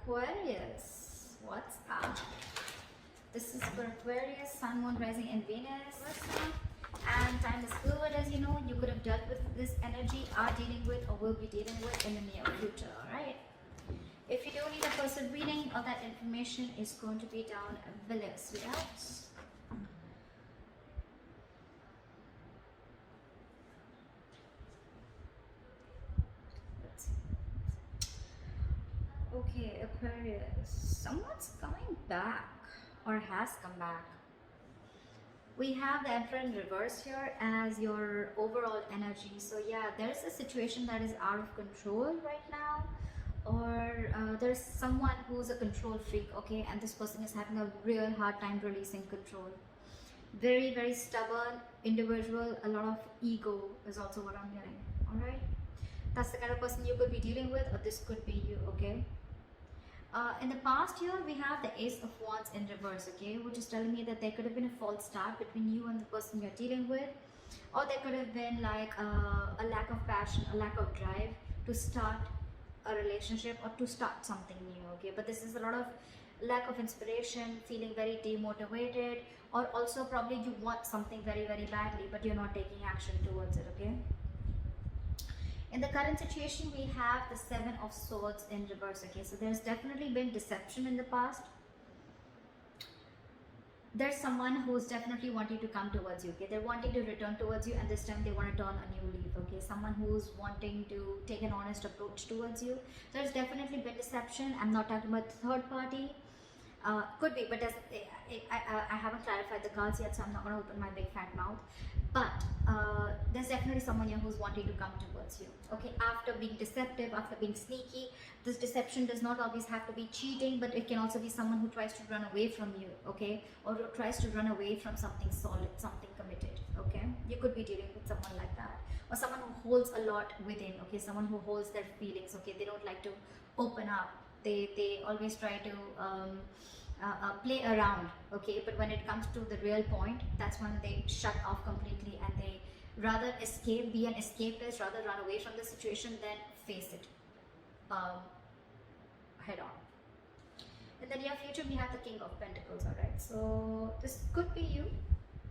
Aquarius, what's up? This is for Aquarius, Sun, Moon, Rising, and Venus. What's up? And time is fluid, as you know. You could have dealt with this energy, are dealing with, or will be dealing with in the near future. Alright? If you don't need a person reading, all that information is going to be down below, sweethearts. Okay, Aquarius. Someone's coming back or has come back. We have the Emperor in reverse here as your overall energy. So yeah, there's a situation that is out of control right now, or there's someone who's a control freak, okay, and this person is having a real hard time releasing control. Very, very stubborn individual, a lot of ego is also what I'm getting. All right, that's the kind of person you could be dealing with, or this could be you, okay. In the past year, we have the Ace of Wands in reverse, okay, which is telling me that there could have been a false start between you and the person you're dealing with, or there could have been like a lack of passion, a lack of drive to start a relationship or to start something new, okay. But this is a lot of lack of inspiration, feeling very demotivated, or also probably you want something very, very badly, but you're not taking action towards it, okay. In the current situation, we have the Seven of Swords in reverse, okay. So there's definitely been deception in the past. There's someone who's definitely wanting to come towards you, okay. They're wanting to return towards you, and this time they want to turn a new leaf, okay. Someone who's wanting to take an honest approach towards you. There's definitely been deception. I'm not talking about the third party. Could be, but I haven't clarified the cards yet, so I'm not going to open my big fat mouth. But there's definitely someone here who's wanting to come towards you, okay. After being deceptive, after being sneaky, this deception does not always have to be cheating, but it can also be someone who tries to run away from you, okay, or tries to run away from something solid, something committed, okay. You could be dealing with someone like that, or someone who holds a lot within, okay, someone who holds their feelings, okay. They don't like to open up. They always try to play around, okay, but when it comes to the real point, that's when they shut off completely, and they rather escape, be an escapist, rather run away from the situation than face it head on. In the near future, we have the King of Pentacles, all right. So this could be you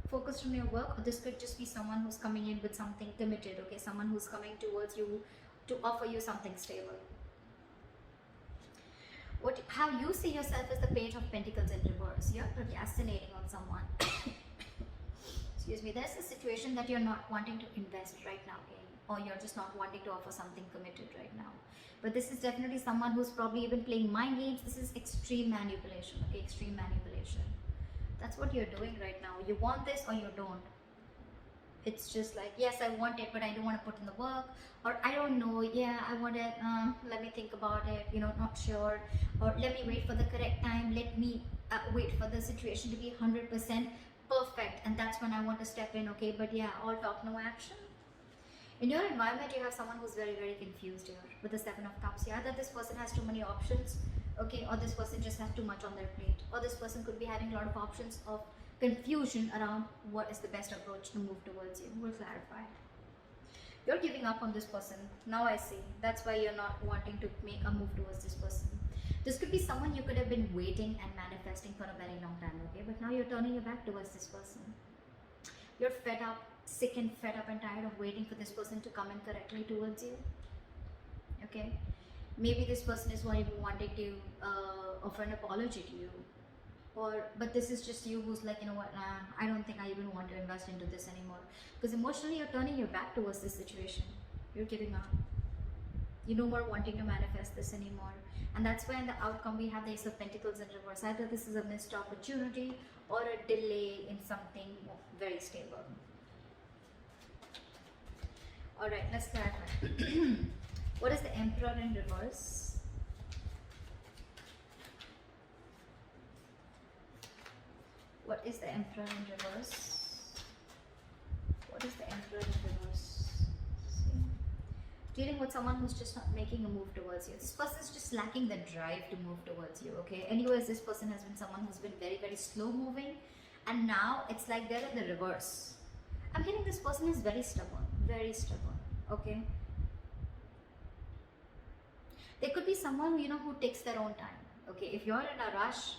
focused on your work, or this could just be someone who's coming in with something committed, okay, someone who's coming towards you to offer you something stable. How you see yourself as the Page of Pentacles in reverse. You're procrastinating on someone. Excuse me. There's a situation that you're not wanting to invest right now in, or you're just not wanting to offer something committed right now. But this is definitely someone who's probably even playing mind games. This is extreme manipulation, okay? Extreme manipulation. That's what you're doing right now. You want this or you don't. It's just like, yes, I want it, but I don't want to put in the work, or I don't know, yeah, I want it, let me think about it, you know, not sure, or let me wait for the correct time, let me wait for the situation to be 100% perfect, and that's when I want to step in, okay. But yeah, all talk, no action. In your environment, you have someone who's very, very confused here with the Seven of Cups. Yeah, that this person has too many options, okay, or this person just has too much on their plate, or this person could be having a lot of options of confusion around what is the best approach to move towards you. We'll clarify. You're giving up on this person. Now I see. That's why you're not wanting to make a move towards this person. This could be someone you could have been waiting and manifesting for a very long time, okay? But now you're turning your back towards this person. You're fed up, sick and fed up and tired of waiting for this person to come in correctly towards you, okay? Maybe this person is wanting to offer an apology to you. But this is just you who's like, you know what, I don't think I even want to invest into this anymore, because emotionally you're turning your back towards this situation. You're giving up. You're no more wanting to manifest this anymore, and that's why in the outcome we have the Ace of Pentacles in reverse. Either this is a missed opportunity or a delay in something very stable. All right, let's clarify. What is the Emperor in reverse? What is the Emperor in reverse? What is the Emperor in reverse? See? Dealing with someone who's just not making a move towards you. This person is just lacking the drive to move towards you, okay? Anyways, this person has been someone who's been very, very slow moving, and now it's like they're in the reverse. I'm getting this person is very stubborn, okay? There could be someone, you know, who takes their own time. Okay, if you're in a rush,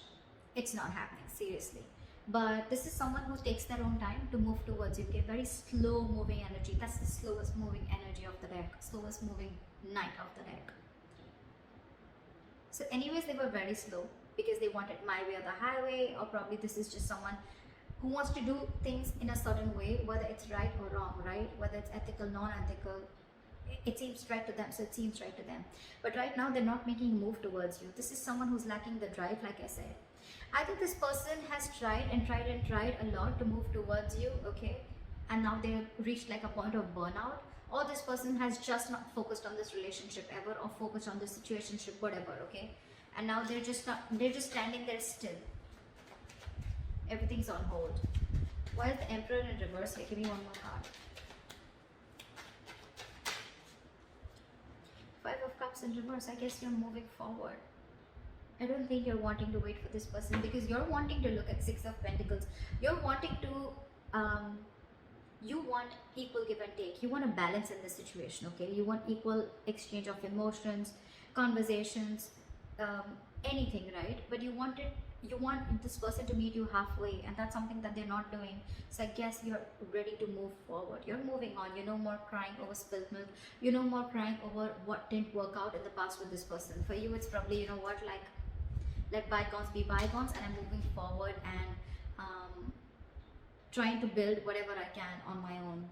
it's not happening, seriously. But this is someone who takes their own time to move towards you. Okay, very slow moving energy. That's the slowest moving energy of the deck, slowest moving knight of the deck. So anyways, they were very slow because they wanted my way or the highway, or probably this is just someone who wants to do things in a certain way, whether it's right or wrong, right? Whether it's ethical, non-ethical, it seems right to them, so it seems right to them. But right now, they're not making a move towards you. This is someone who's lacking the drive, like I said. I think this person has tried and tried and tried a lot to move towards you, okay? And now they've reached like a point of burnout. Or this person has just not focused on this relationship ever, or focused on this situationship, whatever, okay? And now they're just standing there still. Everything's on hold. Why is the Emperor in reverse? Here, give me one more card. Five of Cups in reverse. I guess you're moving forward. I don't think you're wanting to wait for this person, because you're wanting to look at Six of Pentacles. You're wanting to, you want equal give and take. You want a balance in this situation, okay? You want equal exchange of emotions, conversations, anything, right? But you want this person to meet you halfway, and that's something that they're not doing. So I guess you're ready to move forward. You're moving on. You're no more crying over spilled milk. You're no more crying over what didn't work out in the past with this person. For you, it's probably, you know what, like, let bygones be bygones, and I'm moving forward and trying to build whatever I can on my own.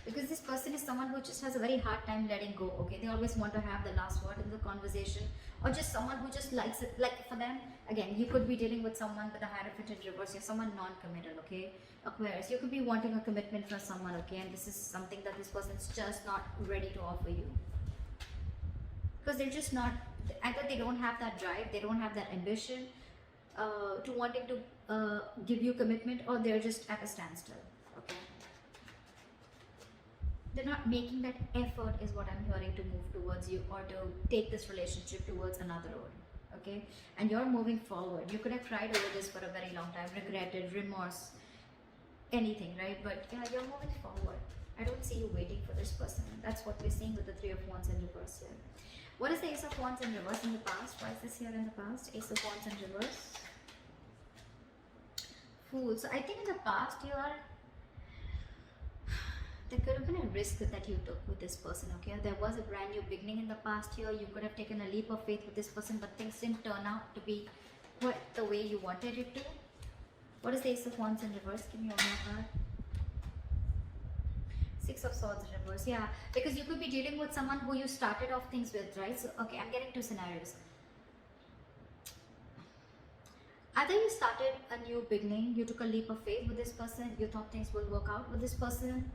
Because this person is someone who just has a very hard time letting go, okay? They always want to have the last word in the conversation, or just someone who just likes it. Like for them, again, you could be dealing with someone with a Hierophant in reverse. You're someone non-committal, okay? Aquarius, you could be wanting a commitment from someone, okay? And this is something that this person's just not ready to offer you. Because they're just not, either they don't have that drive, they don't have that ambition to wanting to give you commitment, or they're just at a standstill, okay? They're not making that effort, is what I'm hearing, to move towards you or to take this relationship towards another road, okay? And you're moving forward. You could have cried over this for a very long time, regretted, remorse, anything, right? But yeah, you're moving forward. I don't see you waiting for this person. That's what we're seeing with the Three of Wands in reverse here. What is the Ace of Wands in reverse in the past? Why is this here in the past? Ace of Wands in reverse. Fool. So I think in the past there could have been a risk that you took with this person, okay? There was a brand new beginning in the past year. You could have taken a leap of faith with this person, but things didn't turn out to be the way you wanted it to. What is the Ace of Wands in reverse? Give me one more card. Six of Swords in reverse. Yeah, because you could be dealing with someone who you started off things with, right? So, okay, I'm getting two scenarios. Either you started a new beginning, you took a leap of faith with this person, you thought things will work out with this person,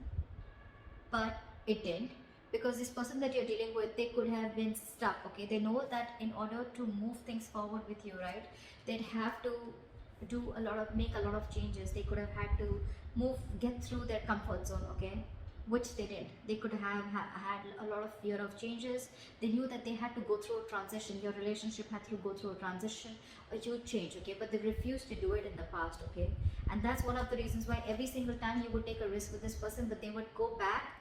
but it didn't. Because this person that you're dealing with, they could have been stuck, okay? They know that in order to move things forward with you, right, they'd have to make a lot of changes. They could have had to get through their comfort zone, okay? Which they did. They could have had a lot of fear of changes. They knew that they had to go through a transition. Your relationship had to go through a transition, a huge change, okay? But they refused to do it in the past, okay? And that's one of the reasons why every single time you would take a risk with this person, but they would go back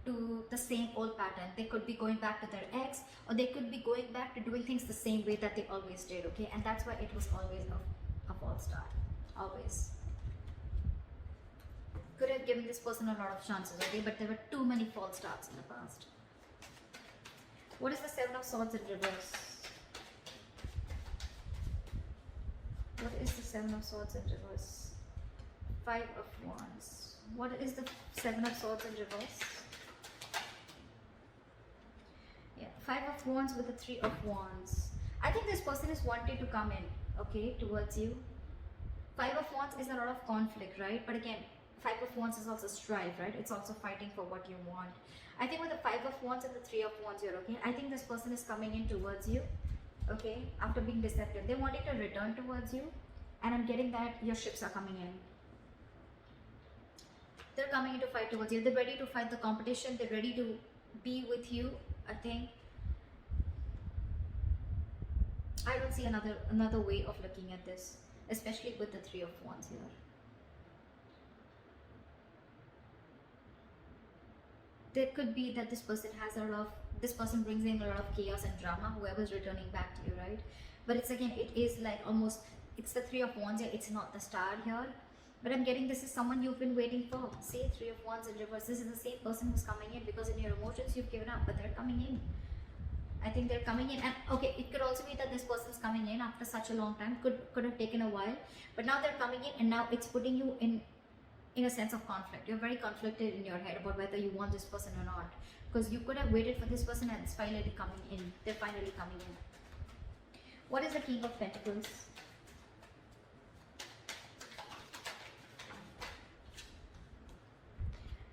to the same old pattern. They could be going back to their ex, or they could be going back to doing things the same way that they always did, okay? And that's why it was always a false start, always. Could have given this person a lot of chances, okay? But there were too many false starts in the past. What is the Seven of Swords in reverse? What is the Seven of Swords in reverse? Five of Wands. What is the Seven of Swords in reverse? Yeah, Five of Wands with the Three of Wands. I think this person is wanting to come in, okay, towards you. Five of Wands is a lot of conflict, right? But again, Five of Wands is also strife, right? It's also fighting for what you want. I think with the Five of Wands and the Three of Wands, you're okay. I think this person is coming in towards you, okay, after being deceptive. They're wanting to return towards you, and I'm getting that your ships are coming in. They're coming in to fight towards you. They're ready to fight the competition. They're ready to be with you, I think. I don't see another way of looking at this, especially with the Three of Wands here. There could be that this person has a lot of this person brings in a lot of chaos and drama, whoever's returning back to you, right? But it's again, it is like almost, it's the Three of Wands here, it's not the Star here. But I'm getting this is someone you've been waiting for. See, Three of Wands in reverse. This is the same person who's coming in, because in your emotions you've given up, but they're coming in. I think they're coming in, and okay, it could also be that this person's coming in after such a long time. Could have taken a while, but now they're coming in, and now it's putting you in a sense of conflict. You're very conflicted in your head about whether you want this person or not, because you could have waited for this person, and it's finally coming in. They're finally coming in. What is the King of Pentacles?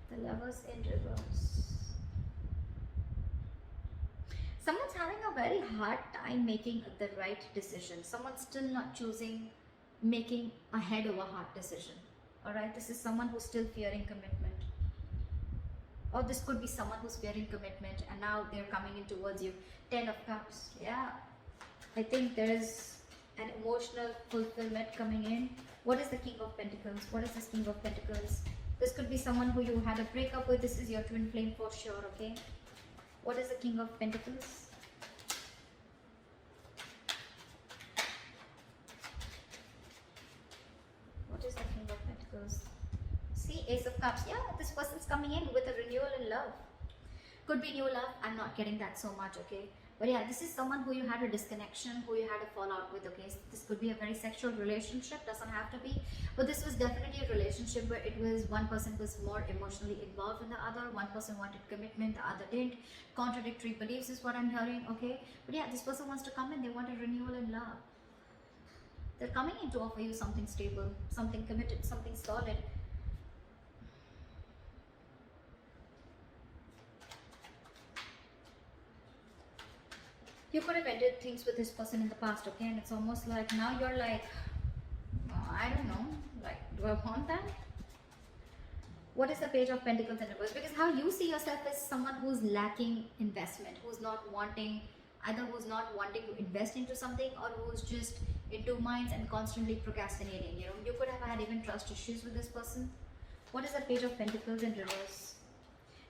The Lovers in reverse. Someone's having a very hard time making the right decision. Someone's still not choosing, making a head over heart decision. Alright, this is someone who's still fearing commitment. Or this could be someone who's fearing commitment and now they're coming in towards you. 10 of Cups. Yeah. I think there is an emotional fulfillment coming in. What is the King of Pentacles? What is this King of Pentacles? This could be someone who you had a breakup with. This is your twin flame for sure, okay? What is the King of Pentacles? What is the King of Pentacles? See, Ace of Cups. Yeah, this person's coming in with a renewal in love. Could be new love. I'm not getting that so much, okay? But yeah, this is someone who you had a disconnection, who you had a fallout with, okay? So this could be a very sexual relationship, doesn't have to be. But this was definitely a relationship where it was one person was more emotionally involved than the other. One person wanted commitment, the other didn't. Contradictory beliefs is what I'm hearing, okay? But yeah, this person wants to come in. They want a renewal in love. They're coming in to offer you something stable, something committed, something solid. You could have ended things with this person in the past, okay? And it's almost like now you're like, I don't know, like, do I want that? What is the Page of Pentacles in reverse? Because how you see yourself is someone who's lacking investment, who's not wanting, either who's not wanting to invest into something or who's just in two minds and constantly procrastinating. You know, you could have had even trust issues with this person. What is the Page of Pentacles in reverse?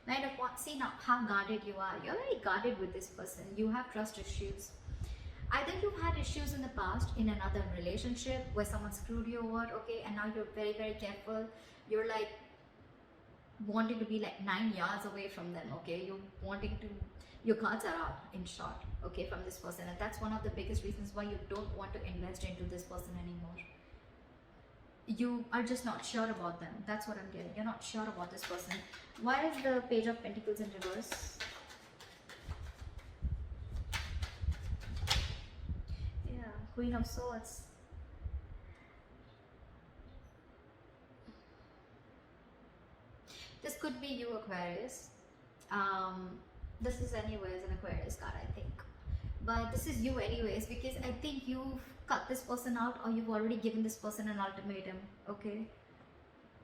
Knight of Wands. See now how guarded you are. You're very guarded with this person. You have trust issues. Either you've had issues in the past in another relationship where someone screwed you over, okay, and now you're very, very careful. You're like wanting to be like 9 yards away from them, okay? You're wanting to, your cards are up in short, okay, from this person. And that's one of the biggest reasons why you don't want to invest into this person anymore. You are just not sure about them. That's what I'm getting. You're not sure about this person. Why is the Page of Pentacles in reverse? Yeah, Queen of Swords. This could be you, Aquarius. This is anyways an Aquarius card, I think. But this is you anyways, because I think you've cut this person out or you've already given this person an ultimatum, okay?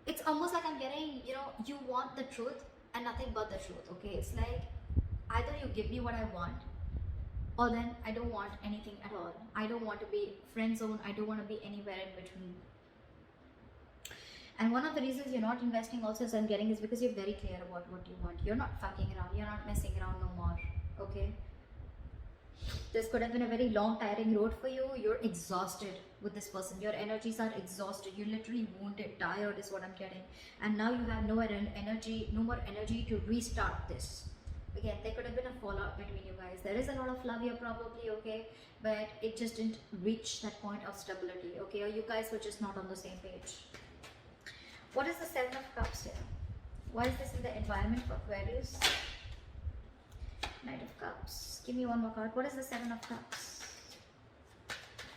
It's almost like I'm getting, you know, you want the truth and nothing but the truth, okay? It's like either you give me what I want or then I don't want anything at all. I don't want to be friend zone. I don't want to be anywhere in between. And one of the reasons you're not investing also, as I'm getting, is because you're very clear about what you want. You're not fucking around. You're not messing around no more, okay? This could have been a very long, tiring road for you. You're exhausted with this person. Your energies are exhausted. You're literally wounded, tired is what I'm getting. And now you have no energy, no more energy to restart this. Again, there could have been a fallout between you guys. There is a lot of love here probably, okay? But it just didn't reach that point of stability, okay? Or you guys were just not on the same page. What is the Seven of Cups here? Why is this in the environment for Aquarius? Knight of Cups. Give me one more card. What is the Seven of Cups?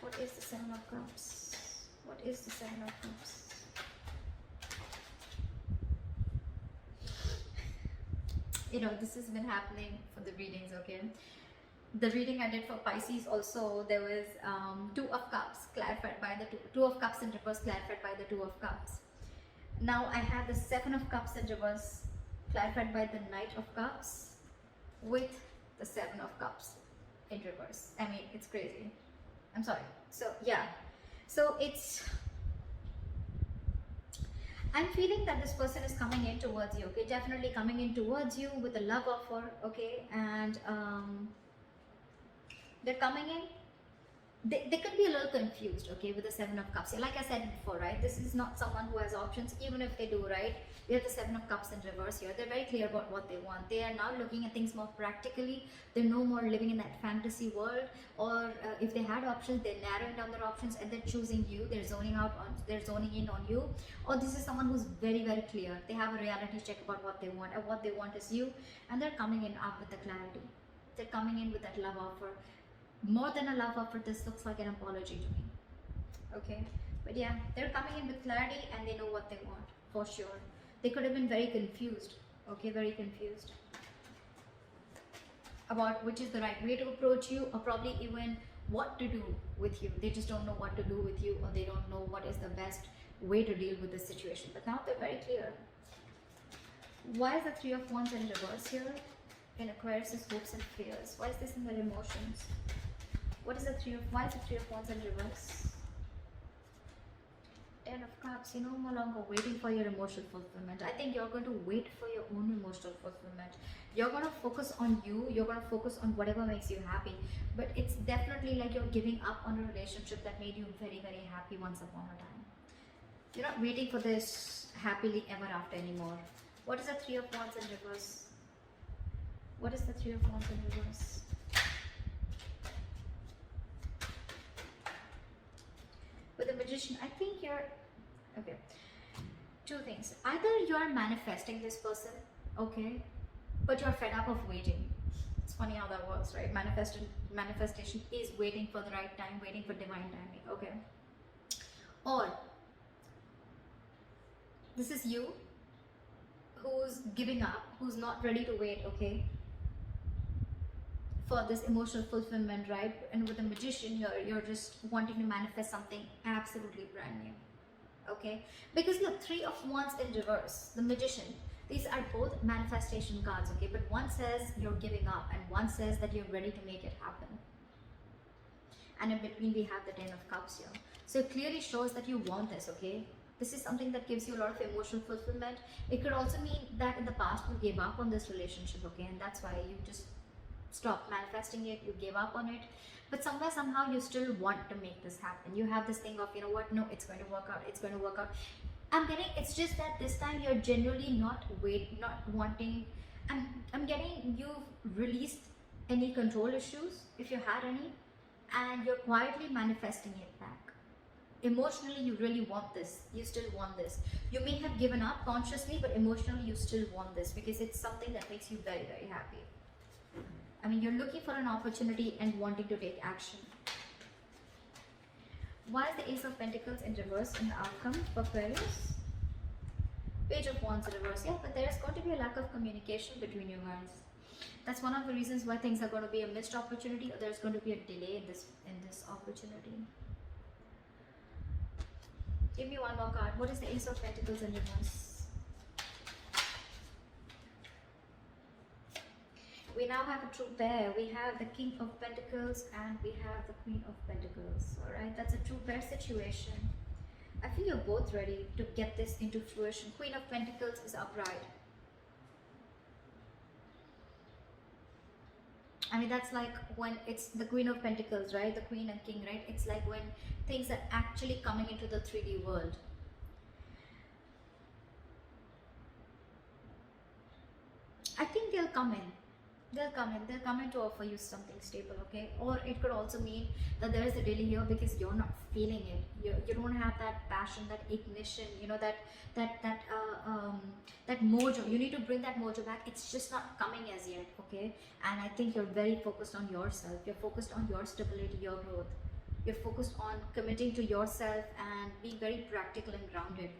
What is the Seven of Cups? What is the Seven of Cups? You know, this has been happening for the readings, okay? The reading I did for Pisces also, there was Two of Cups clarified by the Two of Cups in reverse clarified by the Two of Cups. Now I have the Seven of Cups in reverse clarified by the Knight of Cups with the Seven of Cups in reverse. I mean, it's crazy. I'm sorry. So yeah, so it's, I'm feeling that this person is coming in towards you, okay? Definitely coming in towards you with a love offer, okay? And they're coming in, they could be a little confused, okay, with the Seven of Cups. Like I said before, right, this is not someone who has options. Even if they do, right, we have the Seven of Cups in reverse here. They're very clear about what they want. They are now looking at things more practically. They're no more living in that fantasy world. Or if they had options, they're narrowing down their options and they're choosing you. They're zoning in on you. Or this is someone who's very, very clear. They have a reality check about what they want, and what they want is you, and they're coming in up with the clarity. They're coming in with that love offer. More than a love offer, this looks like an apology to me, okay? But yeah, they're coming in with clarity and they know what they want, for sure. They could have been very confused, okay, very confused about which is the right way to approach you, or probably even what to do with you. They just don't know what to do with you, or they don't know what is the best way to deal with this situation. But now they're very clear. Why is the Three of Wands in reverse here? In Aquarius' hopes and fears. Why is this in their emotions? Why is the Three of Wands in reverse? Ten of Cups. You're no longer waiting for your emotional fulfillment. I think you're going to wait for your own emotional fulfillment. You're going to focus on you. You're going to focus on whatever makes you happy. But it's definitely like you're giving up on a relationship that made you very, very happy once upon a time. You're not waiting for this happily ever after anymore. What is the Three of Wands in reverse? What is the Three of Wands in reverse? With the Magician, I think you're, okay, two things. Either you're manifesting this person, okay, but you're fed up of waiting. It's funny how that works, right? Manifestation is waiting for the right time, waiting for divine timing, okay? Or this is you who's giving up, who's not ready to wait, okay, for this emotional fulfillment, right? And with the Magician, you're just wanting to manifest something absolutely brand new, okay? Because look, Three of Wands in reverse, the Magician, these are both manifestation cards, okay? But one says you're giving up and one says that you're ready to make it happen. And in between we have the Ten of Cups here. So it clearly shows that you want this, okay? This is something that gives you a lot of emotional fulfillment. It could also mean that in the past you gave up on this relationship, okay? And that's why you just stopped manifesting it, you gave up on it. But somewhere, somehow, you still want to make this happen. You have this thing of, you know what, no, it's going to work out, it's going to work out. I'm getting, it's just that this time you're genuinely not wanting, I'm getting you've released any control issues, if you had any, and you're quietly manifesting it back. Emotionally, you really want this. You still want this. You may have given up consciously, but emotionally, you still want this because it's something that makes you very, very happy. I mean, you're looking for an opportunity and wanting to take action. Why is the Ace of Pentacles in reverse in the outcome for Aquarius? Page of Wands in reverse. Yeah, but there's going to be a lack of communication between you guys. That's one of the reasons why things are going to be a missed opportunity, or there's going to be a delay in this opportunity. Give me one more card. What is the Ace of Pentacles in reverse? We now have a true pair. We have the King of Pentacles and we have the Queen of Pentacles. Alright, that's a true pair situation. I feel you're both ready to get this into fruition. Queen of Pentacles is upright. I mean, that's like when it's the Queen of Pentacles, right? The Queen and King, right? It's like when things are actually coming into the 3D world. I think they'll come in. They'll come in to offer you something stable, okay? Or it could also mean that there is a delay here because you're not feeling it. You don't have that passion, that ignition, you know, that mojo. You need to bring that mojo back. It's just not coming as yet, okay? And I think you're very focused on yourself. You're focused on your stability, your growth. You're focused on committing to yourself and being very practical and grounded.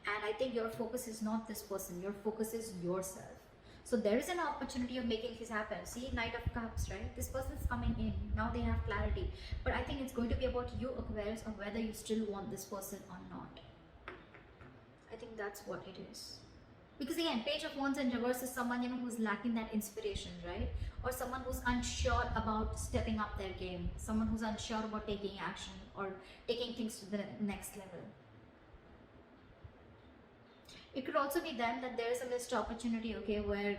And I think your focus is not this person. Your focus is yourself. So there is an opportunity of making this happen. See, Knight of Cups, right? This person's coming in. Now they have clarity. But I think it's going to be about you, Aquarius, or whether you still want this person or not. I think that's what it is. Because again, Page of Wands in reverse is someone, you know, who's lacking that inspiration, right? Or someone who's unsure about stepping up their game. Someone who's unsure about taking action or taking things to the next level. It could also be then that there is a missed opportunity, okay, where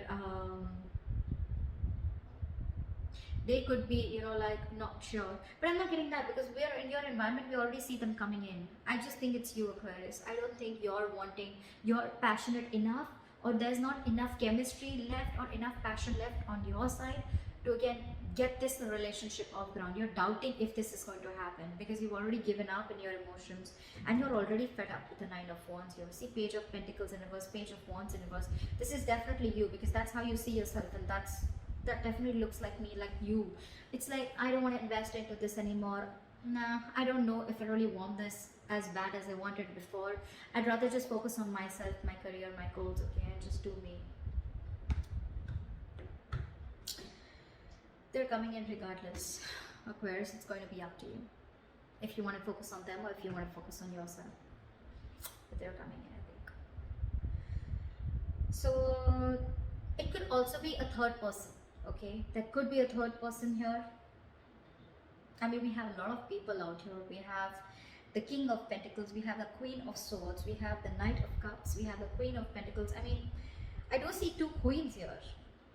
they could be, you know, like not sure. But I'm not getting that, because we are in your environment, we already see them coming in. I just think it's you, Aquarius. I don't think you're wanting, you're passionate enough, or there's not enough chemistry left or enough passion left on your side to again get this relationship off ground. You're doubting if this is going to happen because you've already given up in your emotions, and you're already fed up with the Nine of Wands here. See, Page of Pentacles in reverse, Page of Wands in reverse. This is definitely you, because that's how you see yourself, and that definitely looks like me, like you. It's like, I don't want to invest into this anymore. Nah, I don't know if I really want this as bad as I wanted before. I'd rather just focus on myself, my career, my goals, okay, and just do me. They're coming in regardless. Aquarius, it's going to be up to you if you want to focus on them or if you want to focus on yourself. But they're coming in, I think. So it could also be a third person, okay? There could be a third person here. I mean, we have a lot of people out here. We have the King of Pentacles, we have the Queen of Swords, we have the Knight of Cups, we have the Queen of Pentacles. I mean, I do see two queens here.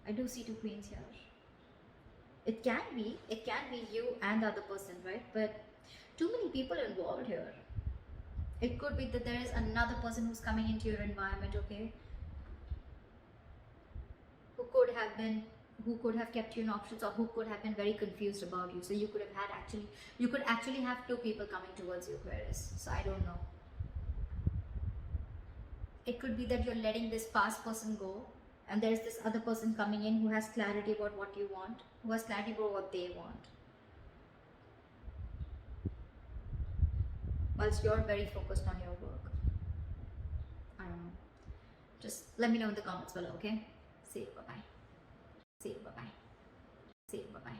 I do see two queens here. It can be you and the other person, right? But too many people involved here. It could be that there is another person who's coming into your environment, okay? Who could have kept you in options, or who could have been very confused about you. So you could actually have two people coming towards you, Aquarius. So I don't know. It could be that you're letting this past person go, and there's this other person coming in who has clarity about what you want, who has clarity about what they want, whilst you're very focused on your work. I don't know. Just let me know in the comments below, okay? See you, bye-bye. See you, bye-bye. See you, bye-bye.